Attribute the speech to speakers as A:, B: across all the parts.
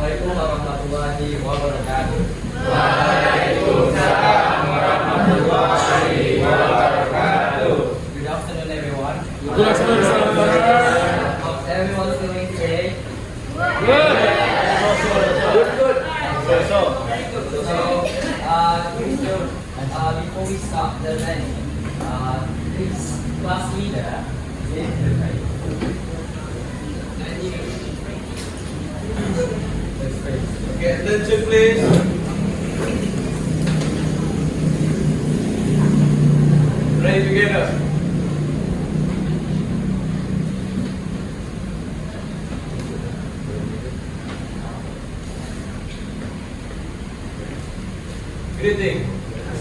A: Assalamualaikum warahmatullahi wabarakatuh.
B: Waalaikumsalam warahmatullahi wabarakatuh.
A: Good afternoon, everyone.
B: Good afternoon, sir.
A: How's everyone doing today?
B: Good. Good.
A: Before we start the learning, please, class leader, say the
B: Okay, attention please. Ready together. Greeting.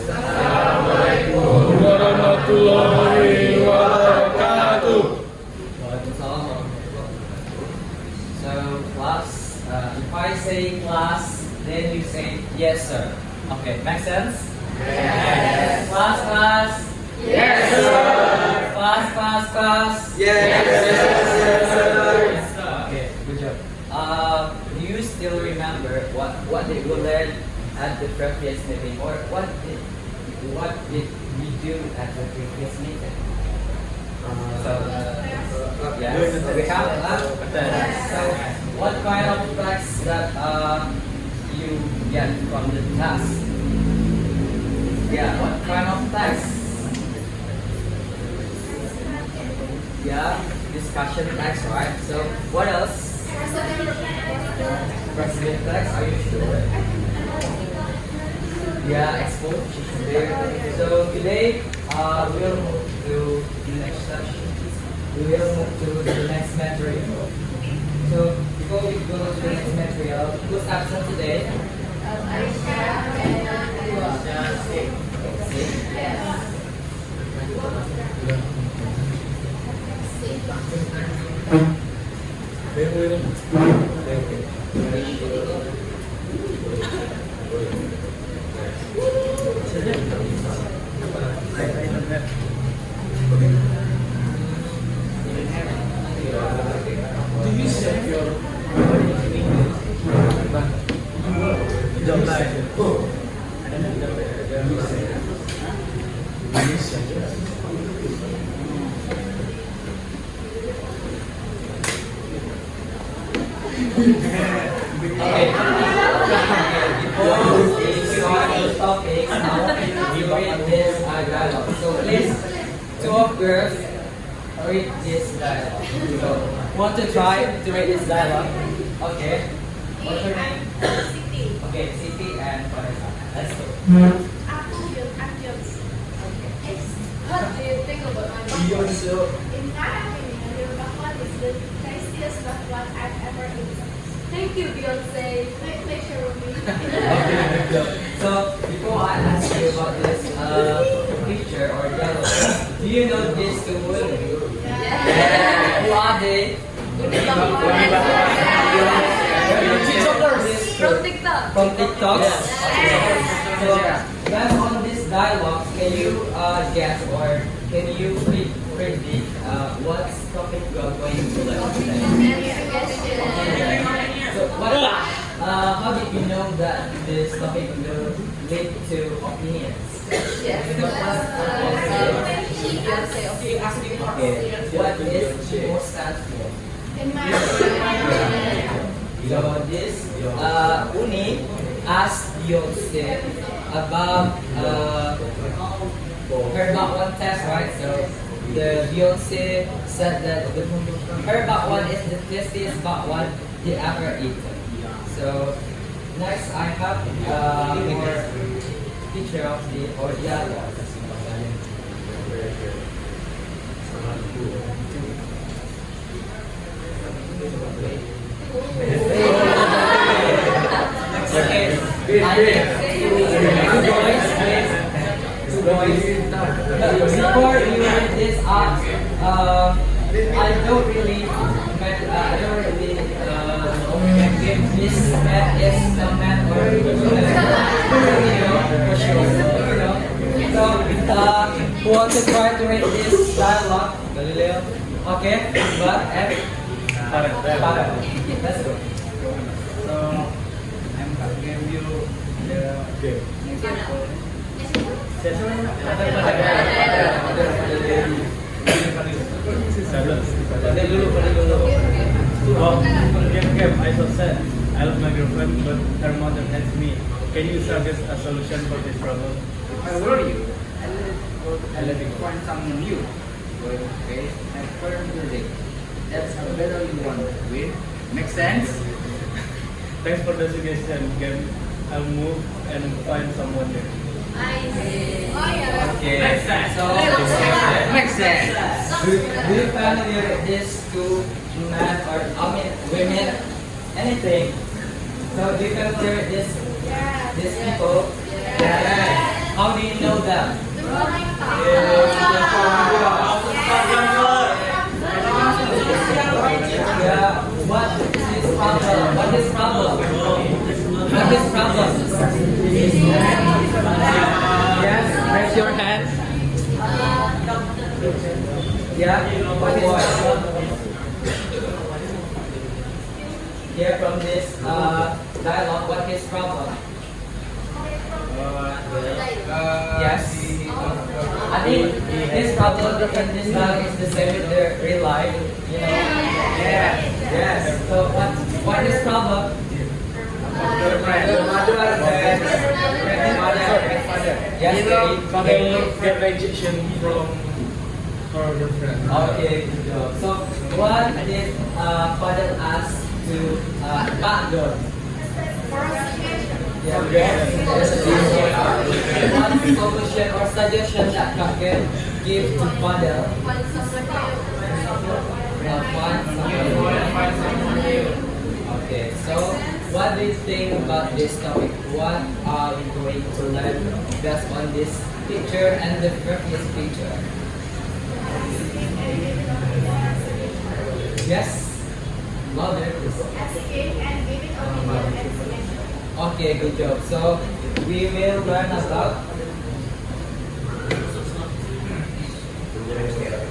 B: Assalamualaikum warahmatullahi wabarakatuh.
A: So, class, if I say class, then you say yes, sir. Okay, make sense?
B: Yes.
A: Class.
B: Yes, sir.
A: Class.
B: Yes, sir.
A: Okay, good job. Do you still remember what did we learn at the previous meeting, or what did we do at the previous meeting? Yes, we have So, what kind of facts that you get from the task? Yeah, what kind of text? Yeah, discussion text, right? So, what else? President text, are you sure? Yeah, exposure. So, today, we'll move to the next section. We will move to the next material. So, before we go to the next material, who's absent today? Okay. Before we start the topic, now we read this dialogue. So please, two of girls, read this dialogue. So, want to try to read this dialogue? Okay. What's your name? Okay, Siti and Vanessa. Let's go.
C: What do you think about my bakwan? In my opinion, your bakwan is the tastiest bakwan I've ever eaten. Thank you, Beyonce. My pleasure with me.
A: So, before I ask you about this picture or dialogue, do you know these two women? Who are they?
C: From TikTok.
A: From TikTok? So, based on this dialogue, can you guess or can you predict what topic we are going to learn today? So, how did you know that this topic will lead to opinions? Okay, what is CHIMO stands for?
C: In my opinion,
A: So this Uni asked Beyonce about her bakwan test, right? So the Beyonce said that her bakwan is the tastiest bakwan they ever eaten. So next I have more picture of the dialogue. Okay, two boys. Before you read this up, I don't really give this man is a man or woman. For sure. So, who wants to try to read this dialogue? Galileo. Okay, but F. Para. Let's go. So,
B: came, I so sad. I love my girlfriend, but her mother hates me. Can you suggest a solution for this problem?
A: If I were you, I let it find someone new. Going to face and firm music. That's how better you want to win. Make sense?
B: Thanks for the suggestion, Ken. I'll move and find someone new.
C: Nice. Oh yeah.
A: Okay.
B: Makes sense.
A: So, makes sense. Do you familiar with these two men or women? Anything? So, do you familiar with these people? Yeah. How do you know them? Yeah. What is problem? What is problem? What is problem? Yes. Raise your hand. Yeah. What is here from this dialogue? What is problem? Yes. I think this problem in this dialogue is the same with the real life. You know? Yeah. Yes. So what is problem? Yes.
B: Get rejection from her girlfriend.
A: Okay, good job. So what did father ask to Kak Don? Yeah. What solution or suggestion that Kak can give to father? Find someone new. Okay, so what do you think about this topic? What are we going to learn based on this picture and the previous picture? Yes? Louder, please. Okay, good job. So we will learn about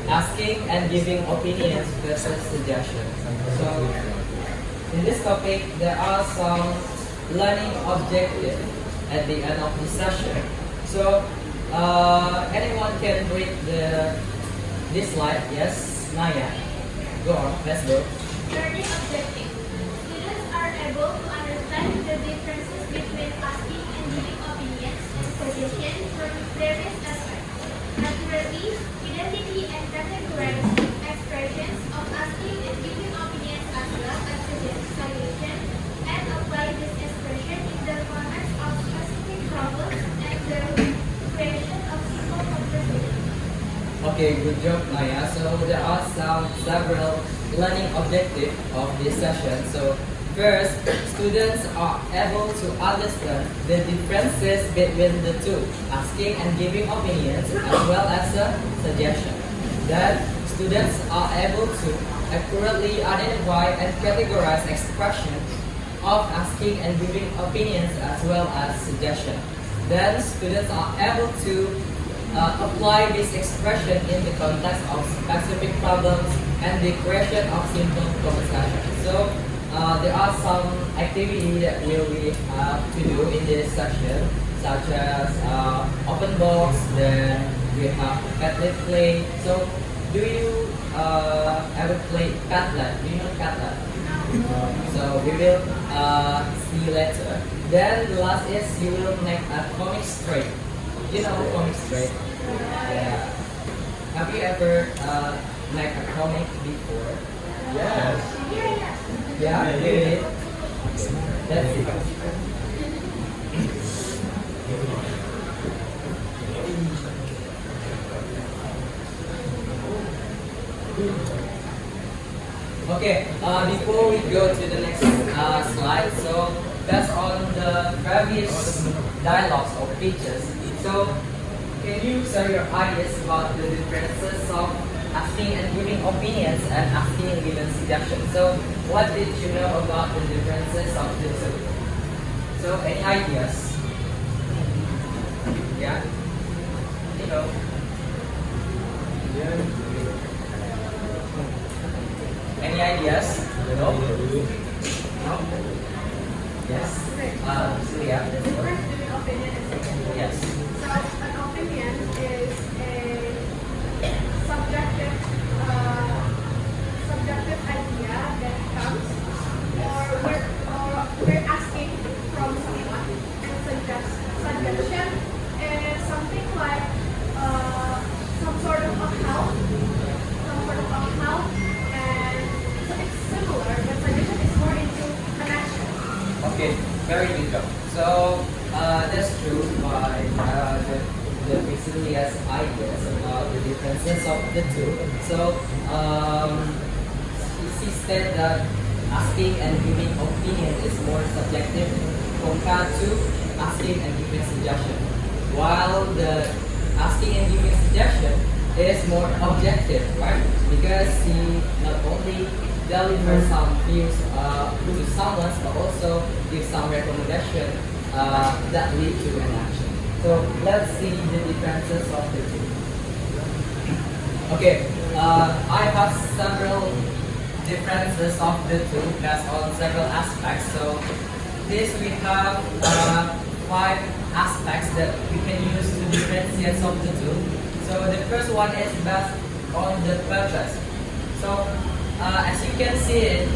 A: asking and giving opinions versus suggestions. So in this topic, there are some learning objectives at the end of the session. So anyone can read this slide. Yes, Naya. Go on, let's go.
C: Learning objective. Students are able to understand the differences between asking and giving opinions and suggestions from various aspects. Accurately identity and categorize expressions of asking and giving opinions as well as suggestions, and apply this expression in the context of specific problems and the creation of simple conversations.
A: Okay, good job, Naya. So there are several learning objectives of this session. So first, students are able to understand the differences between the two, asking and giving opinions as well as a suggestion. Then students are able to accurately identify and categorize expressions of asking and giving opinions as well as suggestion. Then students are able to apply this expression in the context of specific problems and the creation of simple conversation. So there are some activities that we have to do in this section, such as open box, then we have Padlet play. So do you ever play Padlet? Do you know Padlet? So we will see later. Then the last is you will make a comic strip. You know comic strip? Yeah. Have you ever made a comic before?
B: Yes.
A: Yeah, you did. That's it. Okay, before we go to the next slide, so that's on the previous dialogues or pictures. So, can you share your ideas about the differences of asking and giving opinions and asking and giving suggestions? So, what did you know about the differences of the two? So, any ideas? Yeah? You know? Any ideas? No? No? Yes? Yeah.
C: The difference between opinion and suggestion.
A: Yes.
C: So an opinion is a subjective idea that comes or
A: Okay, very good job. So that's true by the Priscilla's ideas about the differences of the two. So she said that asking and giving opinion is more subjective compared to asking and giving suggestion. While the asking and giving suggestion is more objective, right? Because he not only delivers some views to someone, but also gives some recommendation that lead to an action. So let's see the differences of the two. Okay, I have several differences of the two based on several aspects. So this we have 5 aspects that we can use to differentiate of the two. So the first one is based on the purpose. So as you can see it,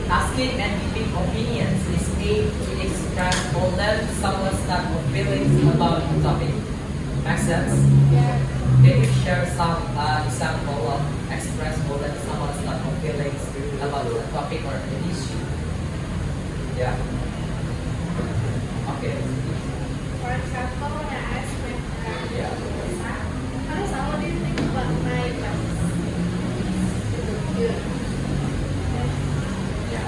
A: asking and giving opinions is aimed to express or let someone start of feelings about the topic. Make sense?
C: Yeah.
A: Can you share some example of express or let someone start of feelings about the topic or an issue? Yeah. Okay.
C: For example, when I ask my friend,
A: Yeah.
C: Vanessa, what do you think about my class? Good.
A: Yeah.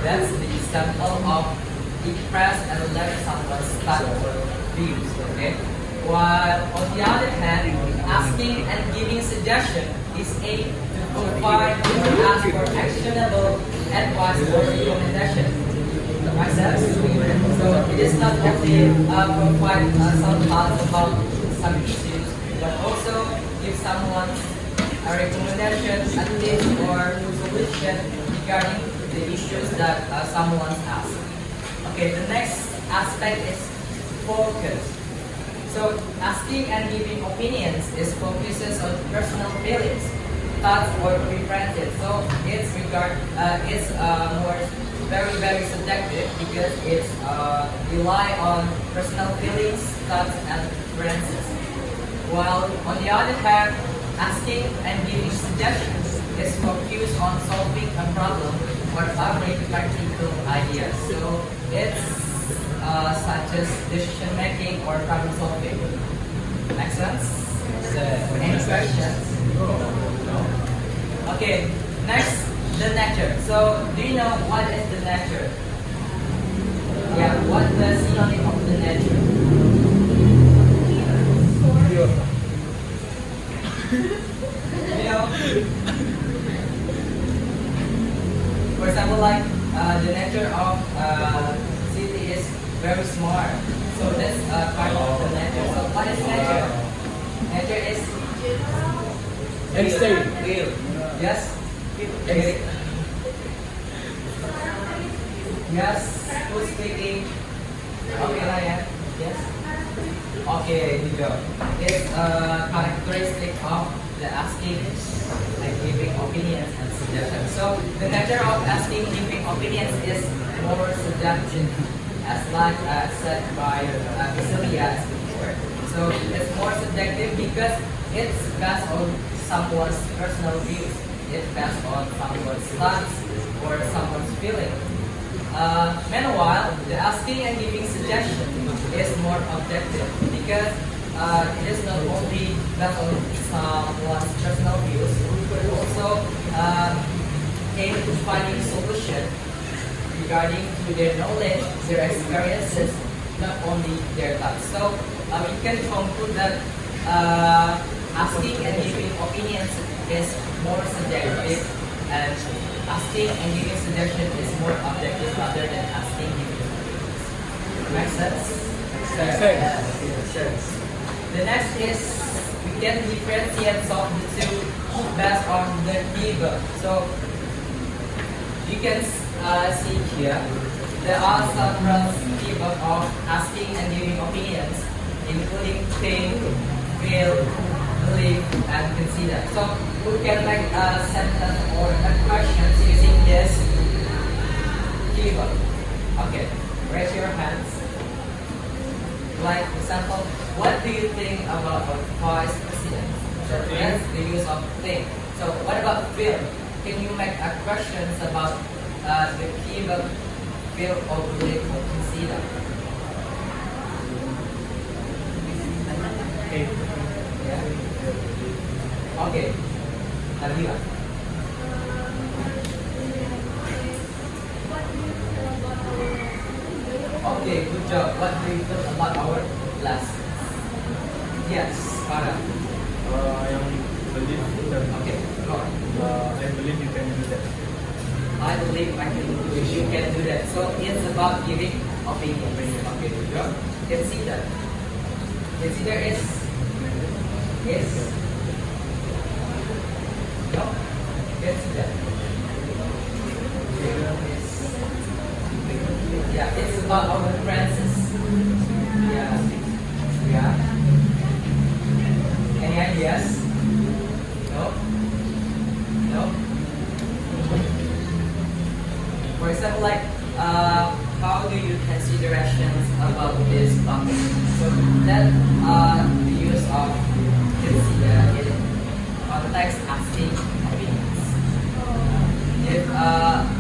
A: That's the example of express and let someone start or views. Okay. While on the other hand, asking and giving suggestion is aimed to provide or ask for actionable advice or recommendation. Make sense? So it is not only provide some thoughts about some issues, but also give someone a recommendation, a tip or solution regarding the issues that someone asks. Okay, the next aspect is focus. So asking and giving opinions is focuses on personal feelings, thoughts or preferences. So it's more very subjective because it's rely on personal feelings, thoughts and preferences. While on the other hand, asking and giving suggestions is focused on solving a problem or offering practical ideas. So it's such as decision making or problem solving. Make sense? Any questions? Okay, next, the nature. So, do you know what is the nature? Yeah, what the synonym of the nature? You know? For example, like the nature of city is very smart. So that's part of the nature. So what is nature? Nature is real. Yes. Okay. Yes. Who's speaking? Okay, Ryan. Yes. Okay, good job. It's a characteristic of the asking and giving opinions and suggestions. So the nature of asking, giving opinions is more subjective, as like said by Priscilla before. So it's more subjective because it's based on someone's personal views. It's based on someone's thoughts or someone's feeling. Meanwhile, the asking and giving suggestion is more objective because it is not only based on someone's personal views, but also aim to finding solution regarding to their knowledge, their experiences, not only their thoughts. So we can conclude that asking and giving opinions is more subjective, and asking and giving suggestion is more objective rather than asking and giving opinions. Make sense? Makes sense. The next is we can differentiate some of the two based on the giver. So you can see here there are several types of asking and giving opinions, including think, feel, believe, and consider. So we can make a sentence or a question using this keyword. Okay, raise your hands. Like example, what do you think about a vice president? So that's the use of think. So what about feel? Can you make a questions about the keyword feel overly considered.
B: Okay.
A: Yeah. Okay. Nabila. Okay, good job. What do you feel about our lessons? Yes, Farah.
B: Yang believe that,
A: Okay, go on.
B: I believe you can do that.
A: I believe I can do it. You can do that. So it's about giving opinion. Okay, good job. Consider. Consider is no. Consider. Yeah, it's about our differences. Yeah. Yeah. Any ideas? No? No? For example, like, how do you considerations about this topic? So that the use of consider in context asking opinions. If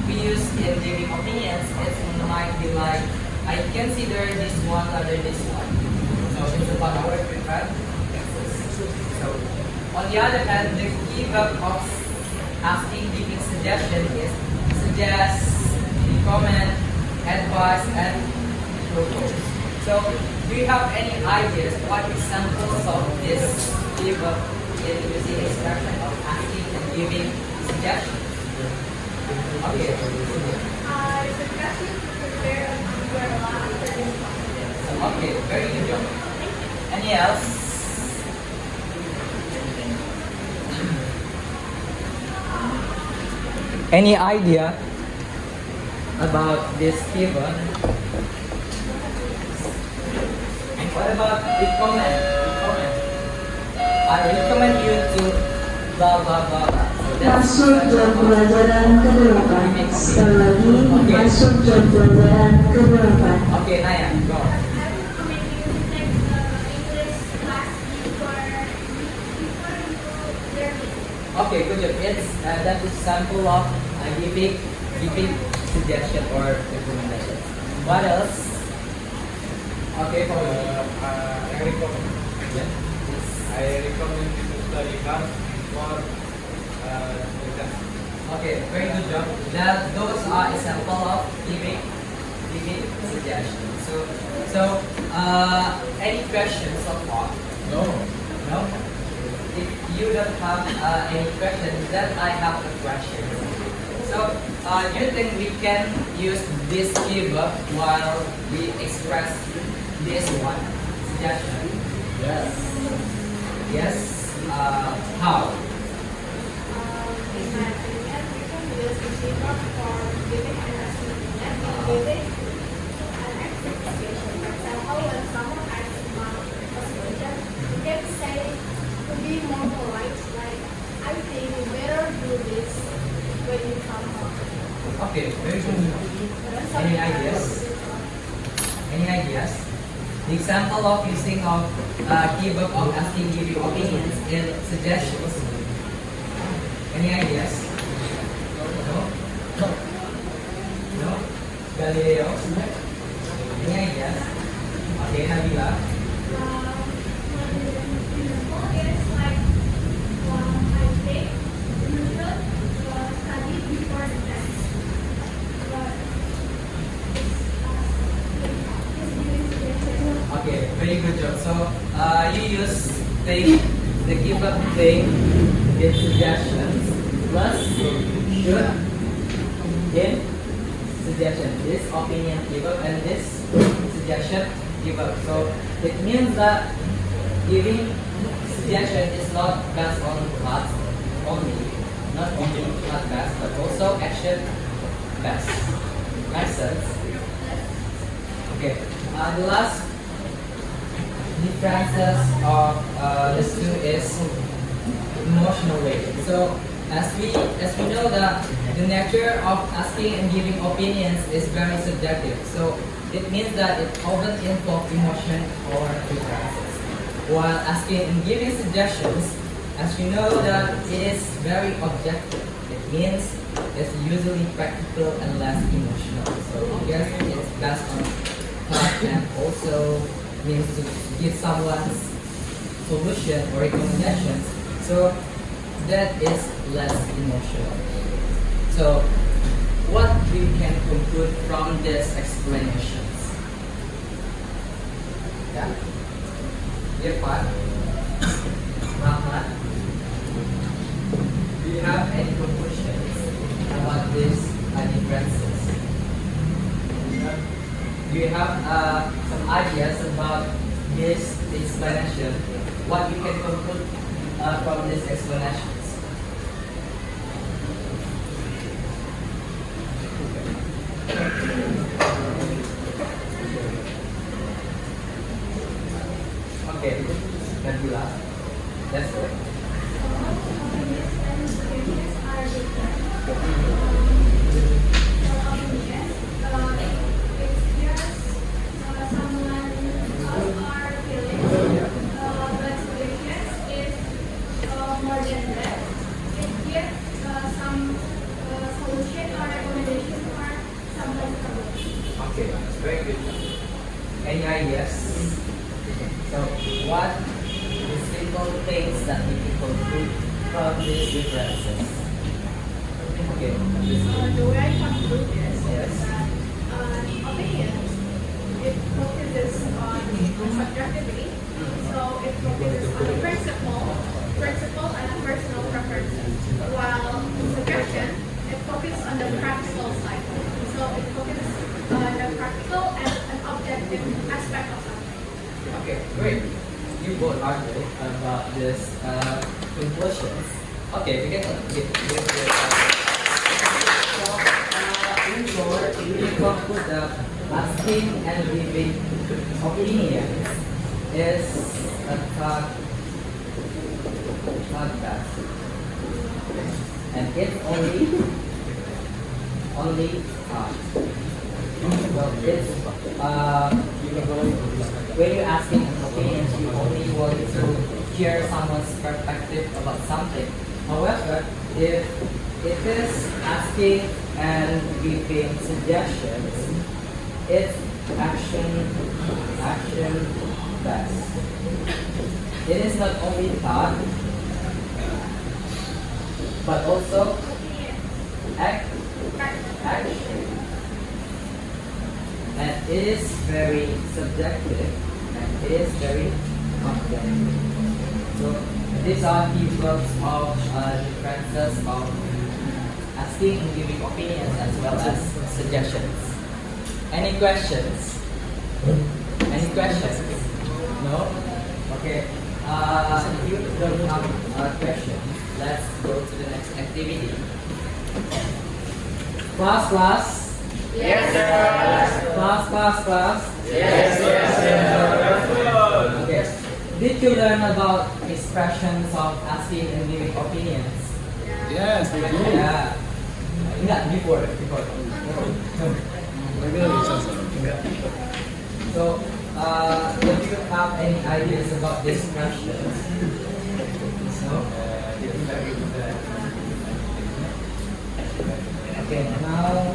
A: we use in giving opinions, it might be like, I consider this one other this one. So it's about our preferences. So on the other hand, the key verb of asking, giving suggestion is suggest, comment, advise, and propose. So do you have any ideas what examples of this key verb in using expression of asking and giving suggestions? Okay.
C: I suggest you to prepare a umbrella after this conference.
A: Okay, very good job. Any else? Any idea about this given? What about recommend? Recommend. I recommend you to blah blah blah blah. So that's
D: Masuk jam pelajaran ke-8. Sekali lagi, masuk jam pelajaran ke-8.
A: Okay, Naya, go.
C: I recommend you to take the English class before you learn it.
A: Okay, good job. It's that is sample of giving suggestion or recommendation. What else? Okay, for you.
B: I recommend.
A: Yeah.
B: I recommend you to study hard for the test.
A: Okay, very good job. That those are example of giving suggestions. So any questions so far?
B: No.
A: No. If you don't have any questions, then I have a question. So do you think we can use this keyword while we express this one suggestion?
B: Yes.
A: Yes. How?
C: In my opinion, we can use the keyboard for giving an estimate and giving an expectation. For example, when someone asks a question, you can say to be more polite, like, I think you better do this when you come home.
A: Okay, very good. Any ideas? Any ideas? The example of using of keyword of asking giving opinions and suggestions. Any ideas? No? No? Galileo? Any ideas? Okay, Nabila?
C: It's like, I think you should study before the test. But it's giving suggestions.
A: Okay, very good job. So you use the given thing in suggestions plus should in suggestion. This opinion given and this suggestion given. So it means that giving suggestion is not based on thoughts only, not only thought based, but also action based. Makes sense? Okay. The last differences of the two is emotional weight. So as we know that the nature of asking and giving opinions is very subjective. So it means that it often involves emotion or preferences. While asking and giving suggestions, as you know that it is very objective. It means it's usually practical and less emotional. So you guys based on thought and also means to give someone's solution or recommendations. So that is less emotional. So what we can conclude from these explanations? Yeah. Irfan, Rahmat, do you have any conclusions about these differences? Do you have some ideas about this explanation? What you can conclude from these explanations? Okay, Nabila, let's go.
C: Opinions and prejudices are different. For opinions, it's just someone our feelings. But prejudice is more than that. It gives some solution or recommendation for someone's problem.
A: Okay, very good. Any ideas? So, what the simple things that we can conclude from these differences? Okay,
C: The way I conclude is
A: Yes.
C: that opinions, it focuses on subjectivity, so it focuses on principle and personal preferences, while suggestion, it focuses on the practical side, so it focuses on the practical and an objective aspect of something.
A: okay, great. You both argued about this conclusions. Okay, we can So, in short, we conclude that asking and giving opinions is a thought task. And it's only thought. So it's when you're asking an opinion, you only want to hear someone's perspective about something. However, if it is asking and giving suggestions, it's action based. It is not only thought, but also action. And it is very subjective and it is very objective. So these are key blocks of differences of asking and giving opinions as well as suggestions. Any questions? Any questions? No? Okay. If you don't have questions, let's go to the next activity. Class.
C: Yes,
A: Class. Okay. Did you learn about expressions of asking and giving opinions?
E: Yes, we do.
A: Yeah. Enggak, before. So, do you have any ideas about these questions? No? Okay, now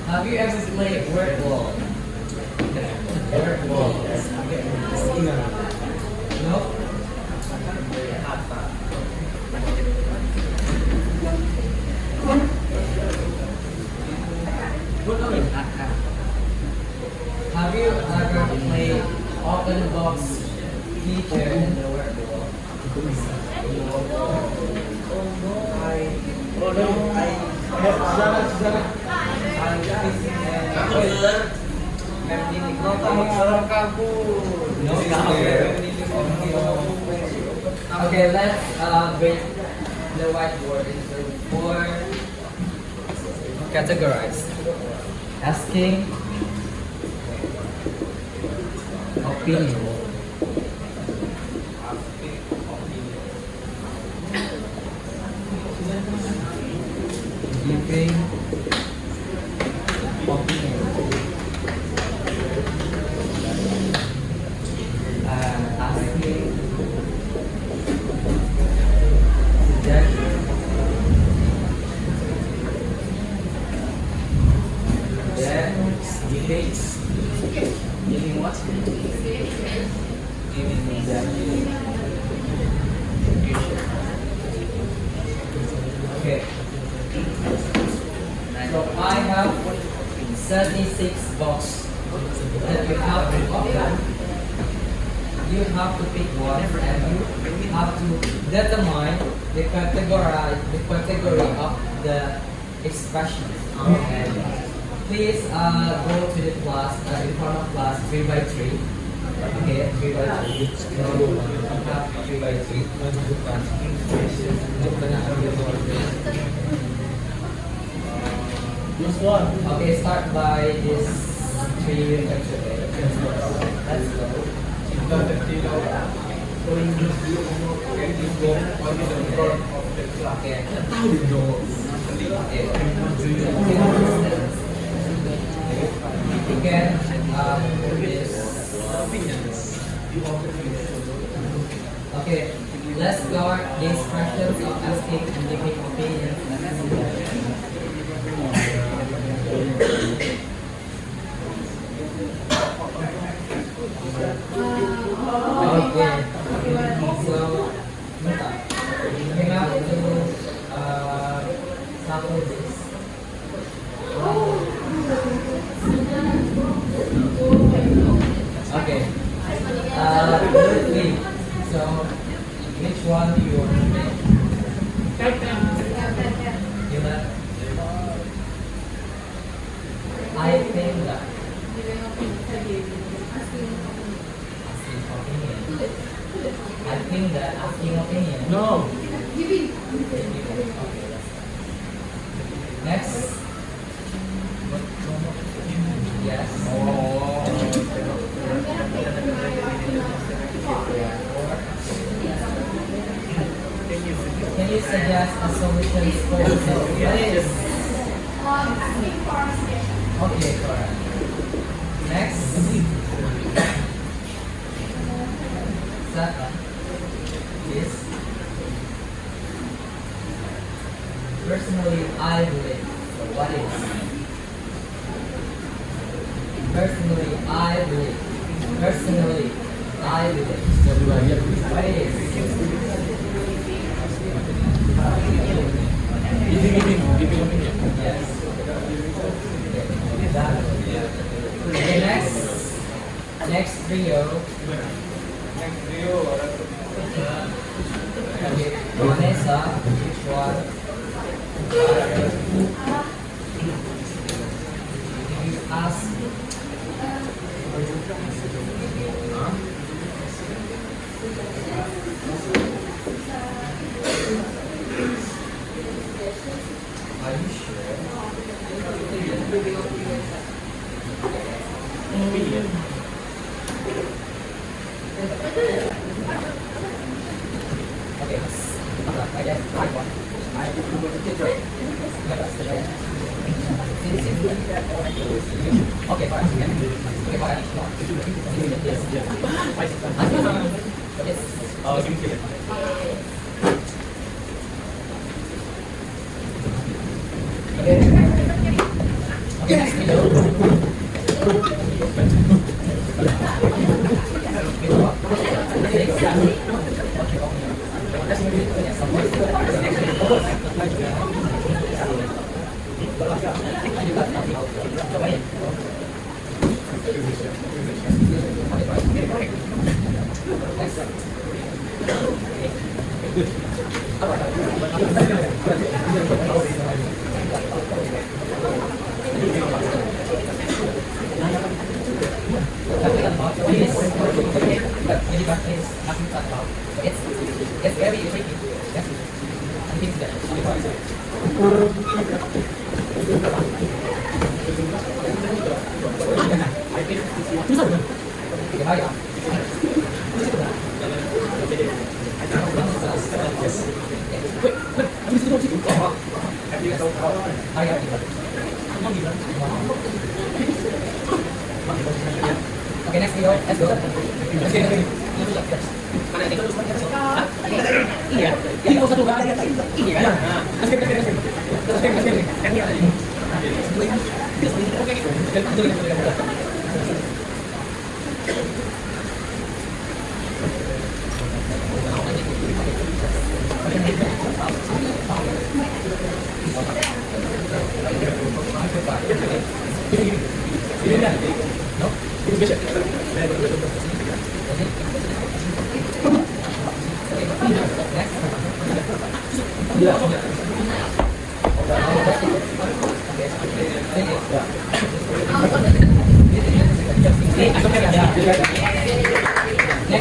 A: have you ever played word wall? Word wall. Okay. No? Have you ever played open box feature in the word wall? Okay, let's break the whiteboard into 4 categories. Asking, opinion, giving opinion, asking suggestion, Dates. Giving what? Giving the okay. So I have 36 boxes that you have to open. You have to pick one and you have to determine the category of the expression. And please go to the class, in front of class 3 by 3. Okay, 3 by 3. No, have 3 by 3.
B: This one.
A: Okay, start by this 3 by 3. Let's go. Okay. You can this. Okay, let's start these questions of asking and giving opinions. Okay, so we have to sample this. Okay. Three. So, which one do you want to make? You know? I think that asking opinion. I think that asking opinion.
B: No.
A: Next. Yes. Can you suggest a solution for this?
C: Asking for a suggestion.
A: Okay, correct. Next. Second is personally I believe. So what is? Personally I believe. Personally I believe. What is? Yes. Okay, next trio. Okay, Vanessa, which one? You ask. Are you sure? Okay, I guess I want. Okay, fine. Okay, fine. Yes.
B: Oh, give me
A: Okay. Okay, next It's very tricky. Yes. I think that. Okay, next video. Let's go. Let's go. Iya. Jadi kalau satu kali iya kan? Nah, Next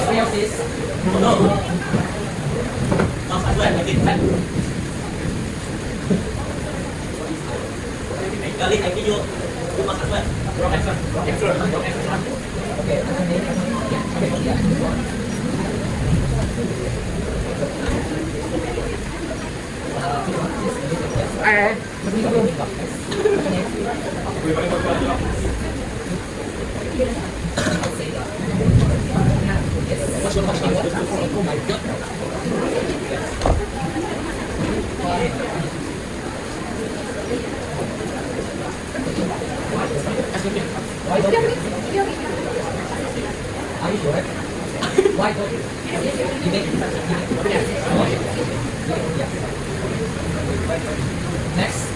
A: meals is are you sure? Why don't you make Next.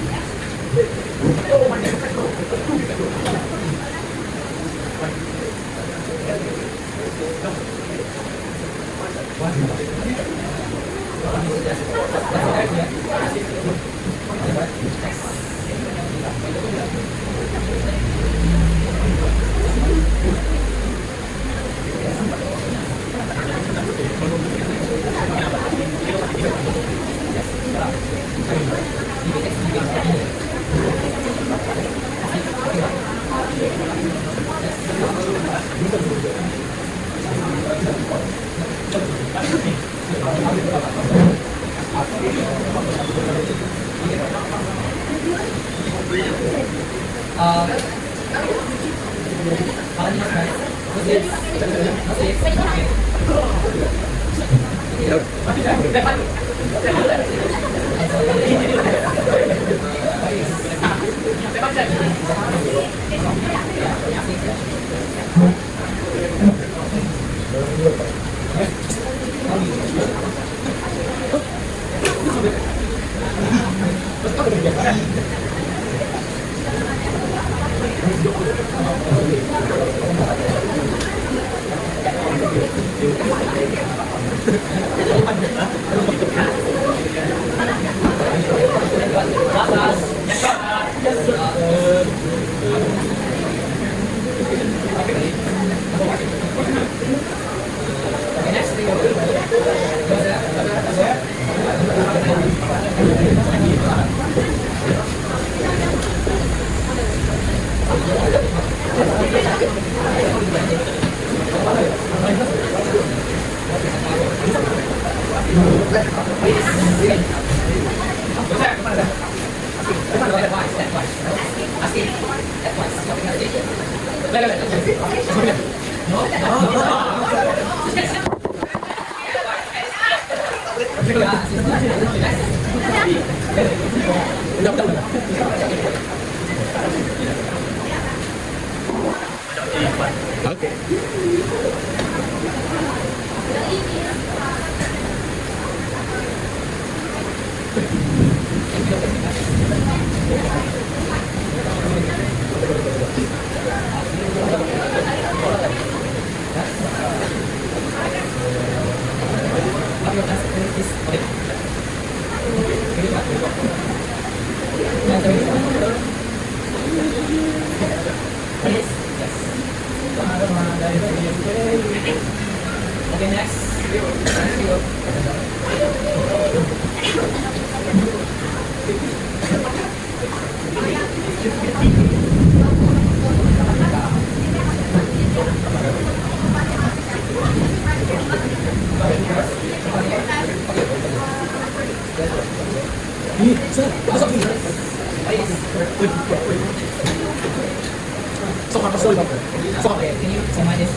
A: Okay, next. Okay, can you remind us?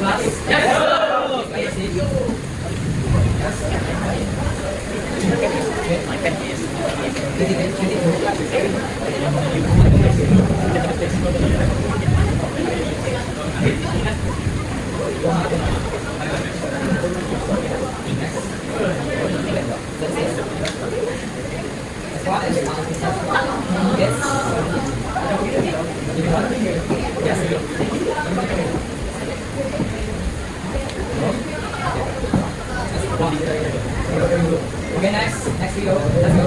A: Last. Yes. Okay, next video. Let's go.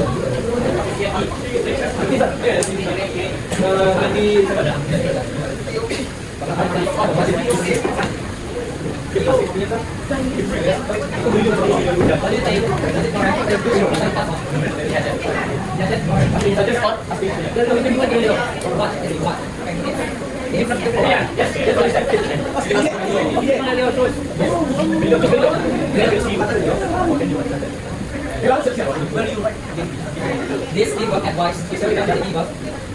A: This ebook advice. Is there another ebook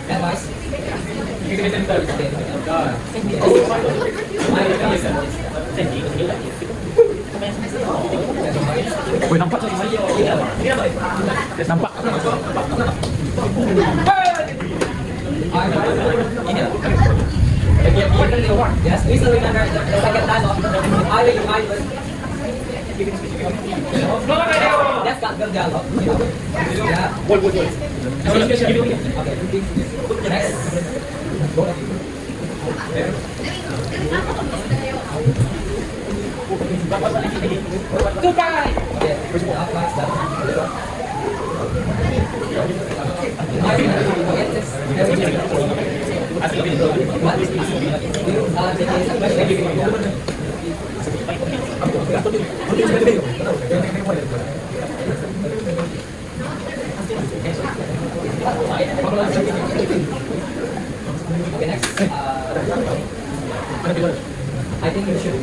A: advice?
E: Wih, nampak. Nampak.
A: Yes, please remember the second time of either you either. That's got good dialogue. Yeah. Okay. Next. Both of you. Goodbye. Okay. Next step. Okay, next. I think you should.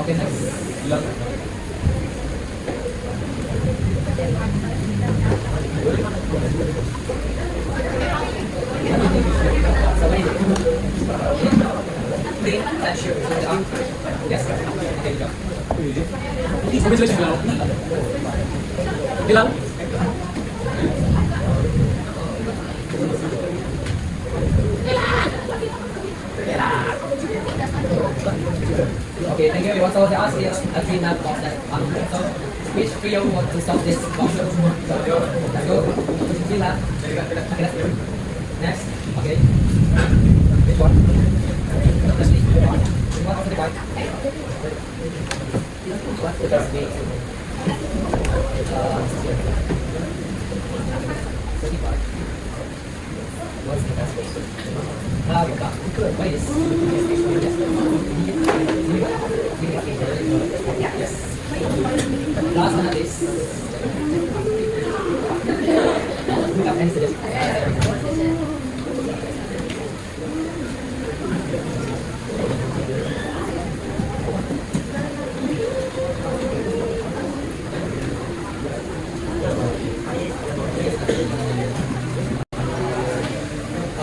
A: Okay, next. Clean and sure. Yes. Okay, go.
E: Bilang.
A: Okay, thank you everyone. So the answer is a green map box that so which trio want to solve this box? So let's go. Green map. Okay, let's go. Next. Okay. Which one? Let's see. Which one after the white? What's the best way? 35. What's the best way? Good. What is? Yes. Last one is. We have any suggestions?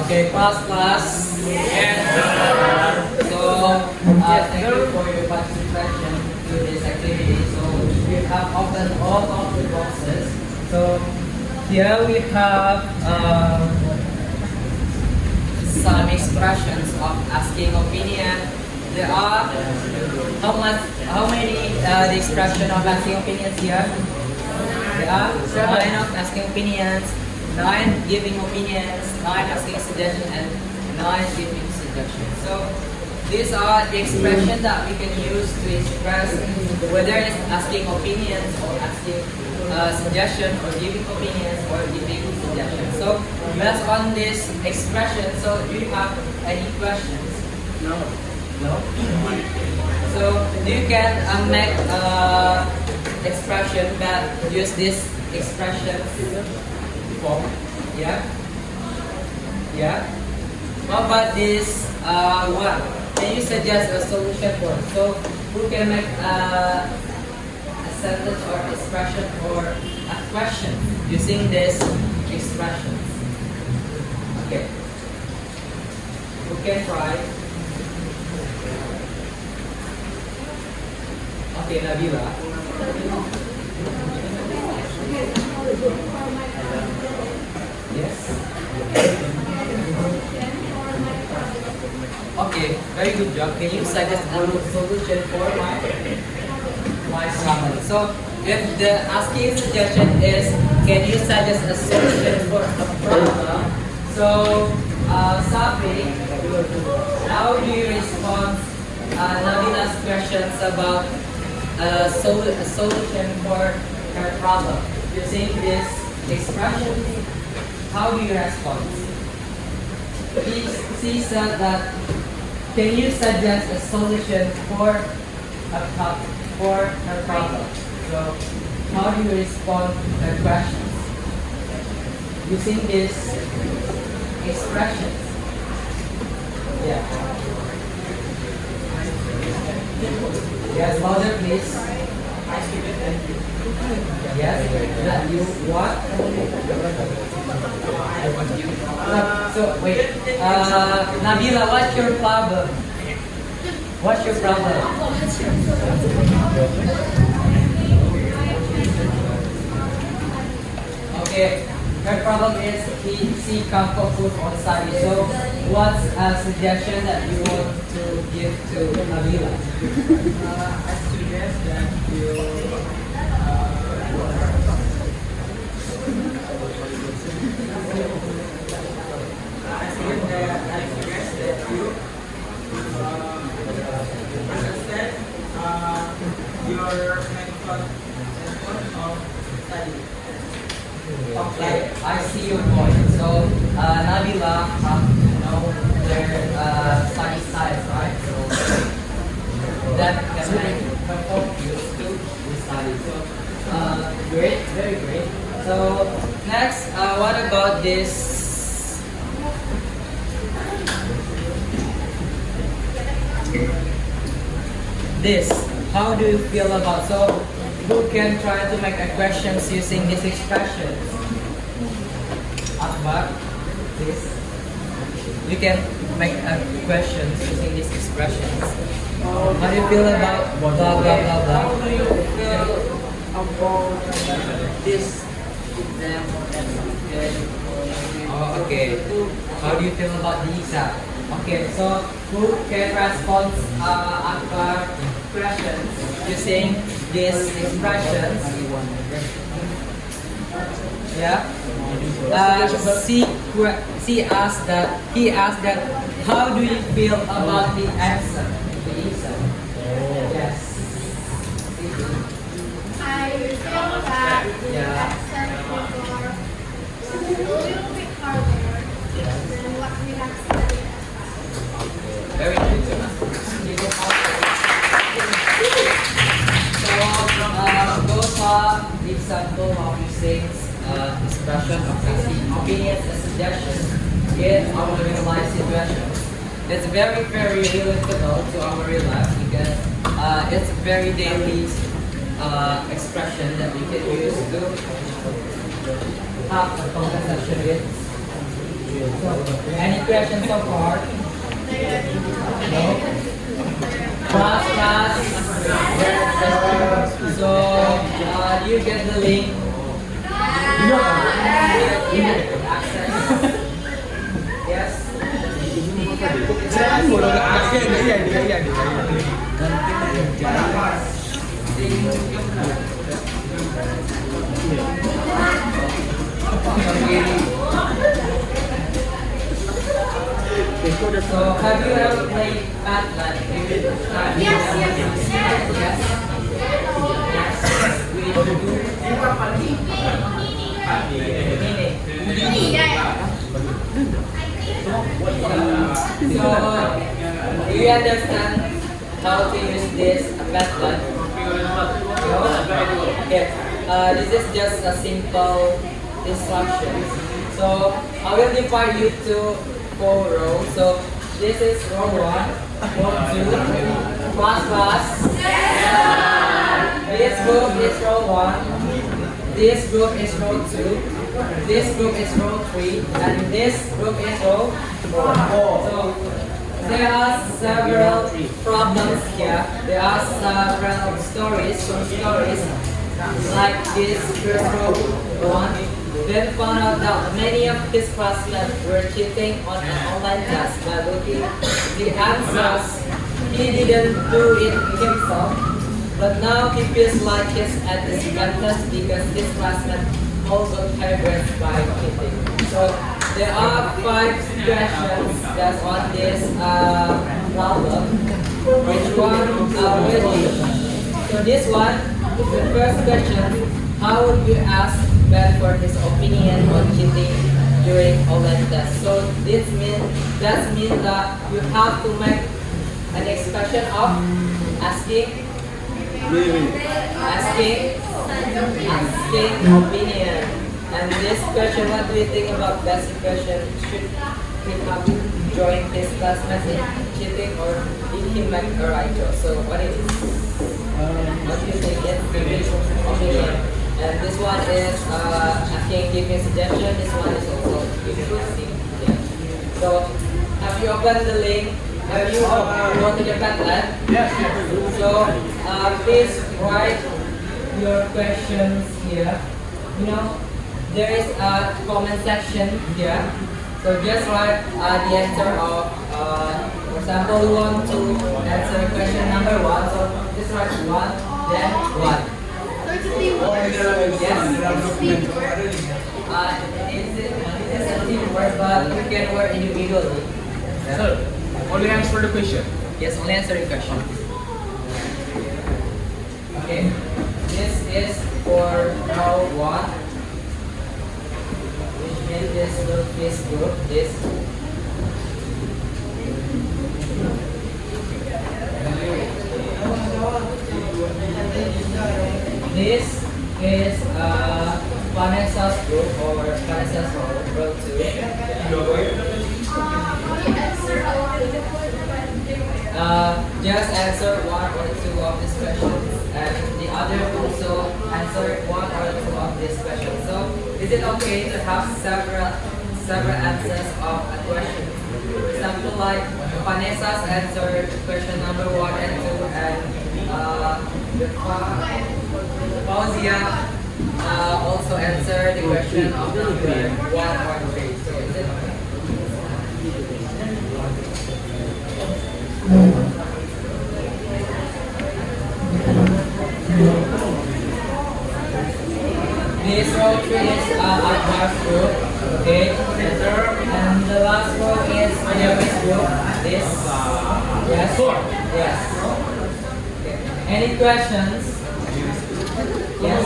A: Okay, class. So, thank you for your participation to this activity. So, we have opened all of the boxes. So, here we have some expressions of asking opinion. There are how many the expression of asking opinions here? There are 9 of asking opinions, 9 giving opinions, 9 asking suggestions, and 9 giving suggestions. So these are the expressions that we can use to express whether it's asking opinions or asking suggestions or giving opinions or giving suggestions. So based on this expression, so do you have any questions? No. So you can make expression that use this expression form. Yeah. How about this one? Can you suggest a solution for it? So who can make a sentence or expression or a question using this expression? Okay. Who can try? Okay, Nabila. Very good job. Can you suggest a solution for my problem? So if the asking suggestion is, can you suggest a solution for a problem? So, Safi, how do you respond Nabila's questions about a solution for her problem? Using this expression, how do you respond? She said that, can you suggest a solution for her problem? So, how do you respond to her questions? Using this expression. Yeah. Yes, louder please. Yes, that you what? So wait, Nabila, what's your problem? What's your problem? Okay, her problem is she can't focus on study. So, what's a suggestion that you want to give to Nabila?
B: I suggest that you understand your method of study.
A: Okay, I see your point. So, Nabila have to know their study styles, right? So, that can make her focus to study. So, great, very great. So, next, what about this? This, how do you feel about? So, who can try to make a questions using this expression? Akbar, this. You can make a questions using these expressions. How do you feel about blah blah blah blah?
B: How do you feel about this example that you get?
A: Oh, okay. How do you feel about these? Okay, so who can respond Akbar questions using these expressions? Yeah. He asked that. How do you feel about the answer? The answer. Yes.
C: I feel that the
A: Yeah.
C: accent before is a little bit harder than what we have studied as well.
A: Very good. So, those are the example of using expression of opinions and suggestions in our real life situations. It's very, very relatable to our real life because it's very daily expression that we can use to have a conversation with. So, any questions so far? No? Class. So, do you get the link? Yes. So, have you ever played Padlet? Yes. So, do you understand how to use this method? No? Okay. This is just a simple instruction. So, I will divide you to 4 rows. So, this is row 1, row 2, class. This group is row 1. This group is row 2. This group is row 3. And this group is row 4. So there are several problems here. There are several stories like this first row 1. Then found out that many of his classmates were cheating on an online test by looking the answers, he didn't do it himself, but now he feels like he's at disadvantage because his classmates all got higher grades by cheating. So there are 5 questions that's on this problem. Which one are ready? So this one, the first question, how would you ask Ben for his opinion on cheating during online test? So that means that you have to make an expression of asking opinion. And this question, what do you think about best question? Should he have joined his classmates in cheating or did he make a right choice? So what it is? What do you think? Yes, opinion. And this one is asking, give me a suggestion. This one is also interesting. Yeah. So have you opened the link? Have you go to the Padlet?
B: Yes.
A: So please write your questions here. You know, there is a comment section here. So just write the answer of, for example, we want to answer question number 1. So just write 1, then 1. Yes. It's a teamwork, but we can work individually.
B: Sir, only answer the question.
A: Yes, only answer the question. Okay. This is for row 1. Which means this group, this. This is Vanessa's group or Vanessa's row 2. Just answer 1 or 2 of these questions, and the other also answer 1 or 2 of these questions. So, is it okay to have several answers of a question? For example, like Vanessa's answer question number 1 and 2, and Fauzia also answer the question of number 1 or 3. So, is it okay? This row 3 is Akbar's group, okay? And the last row is Ayami's group. This, yes, yes. Okay. Any questions? Yes.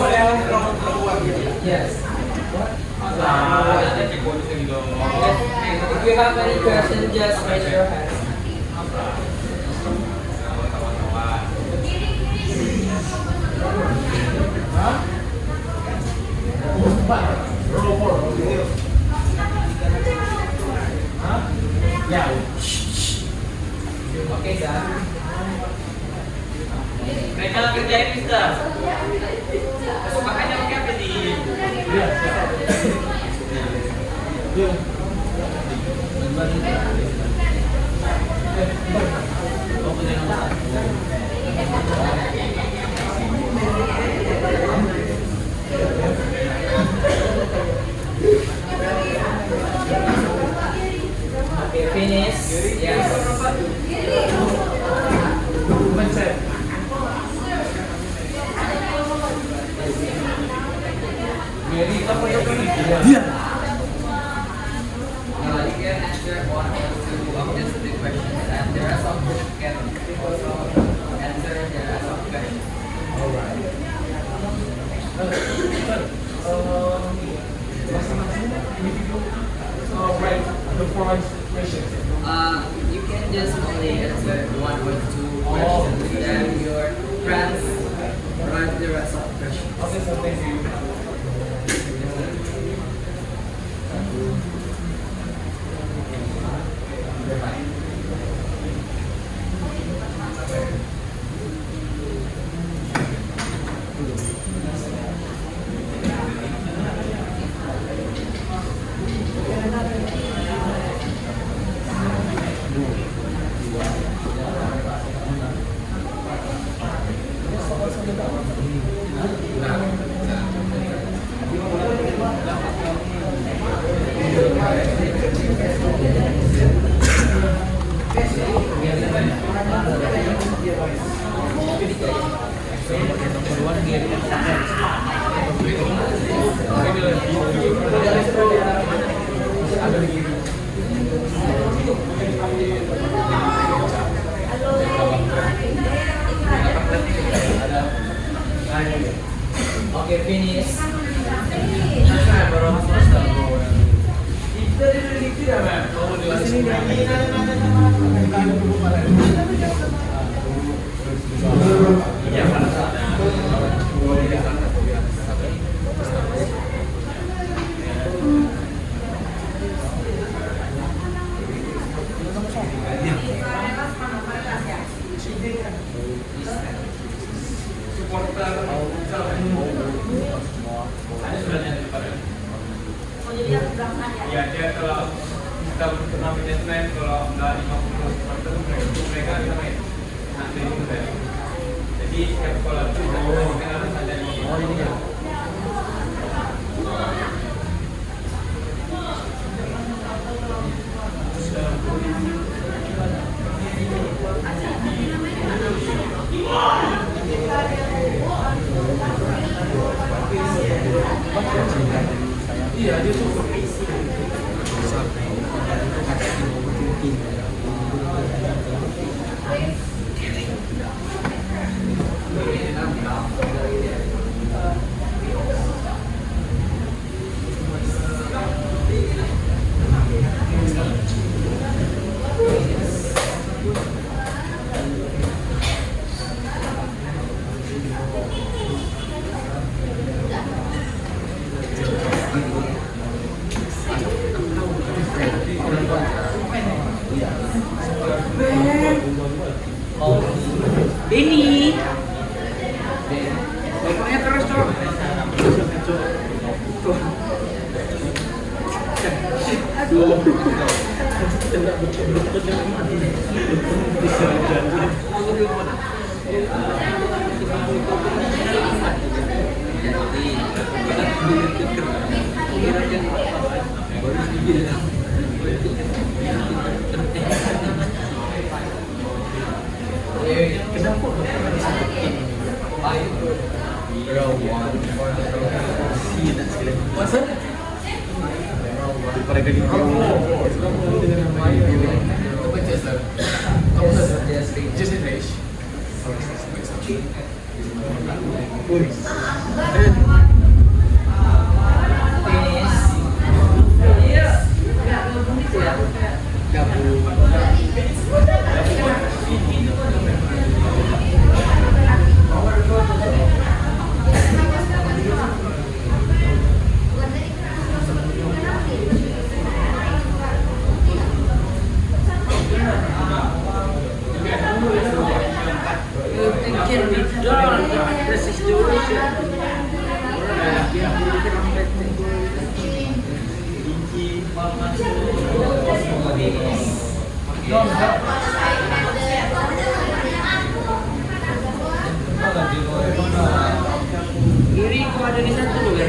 A: Yes. If you have any questions, just raise your hand. Okay, done.
E: Mereka kerjain Mister. Kesukaannya oke apa di?
A: Okay, finish. Yes. You can answer 1 or 2 of these 3 questions, and the rest of them can also answer the rest of the questions.
B: Right, the 4 questions.
A: You can just only answer 1 or 2 questions, then your friends write the rest of the questions.
B: Okay, so thank you.
A: Okay, finish.
B: Ya, dia kalau kita turnamen main kalau nggak 50 supporter mereka bisa main. Nah, itu ya. Jadi setiap sekolah itu harus ada 50. Iya, dia suka.
E: Benny. Pokoknya terus cok. Kiri kok ada di satu loh ya.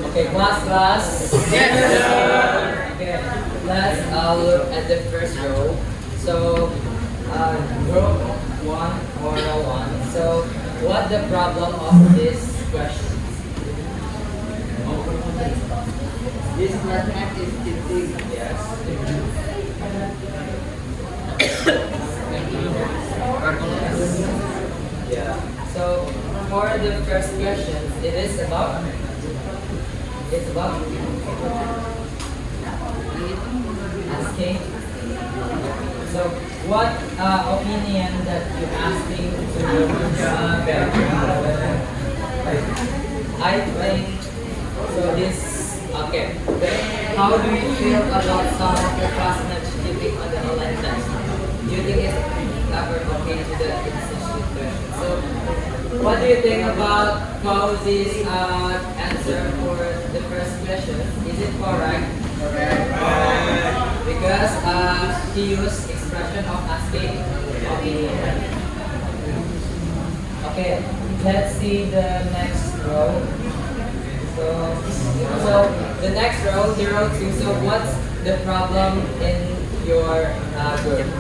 A: Okay, class. Yes. Okay, let's look at the first row. So, row 1 or row 1. So, what the problem of this question?
E: This classmate is cheating.
A: Yes. Yeah. So, for the first question, it's about asking. So, what opinion that you asking to I think so. This okay. How do you feel about some of your classmates cheating on the online test? Do you think it's ever okay to the institute question? So, what do you think about Fauzi's answer for the first question? Is it correct? Correct. Because he used expression of asking opinion. Okay, let's see the next row. So the next row, 02. So what's the problem in your group?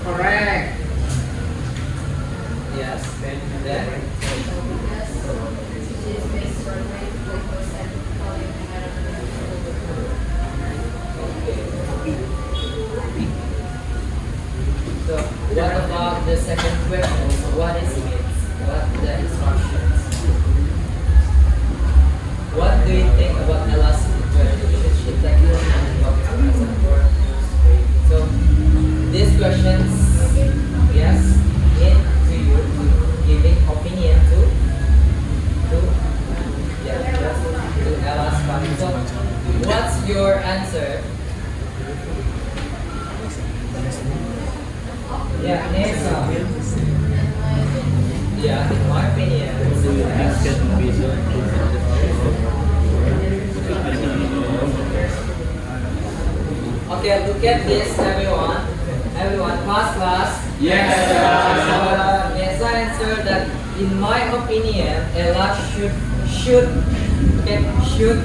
E: Correct.
A: Yes. Then. So what about the second question? What is it? What the instructions? What do you think about elastic situation? Should she take her hand and walk to present or so these questions, yes, need to you giving opinion to yeah, to elastic. So what's your answer? Yeah, next yeah, in my opinion, okay, look at this, everyone. Everyone, class.
B: Yes,
A: So, yes, I answer that in my opinion, Ella should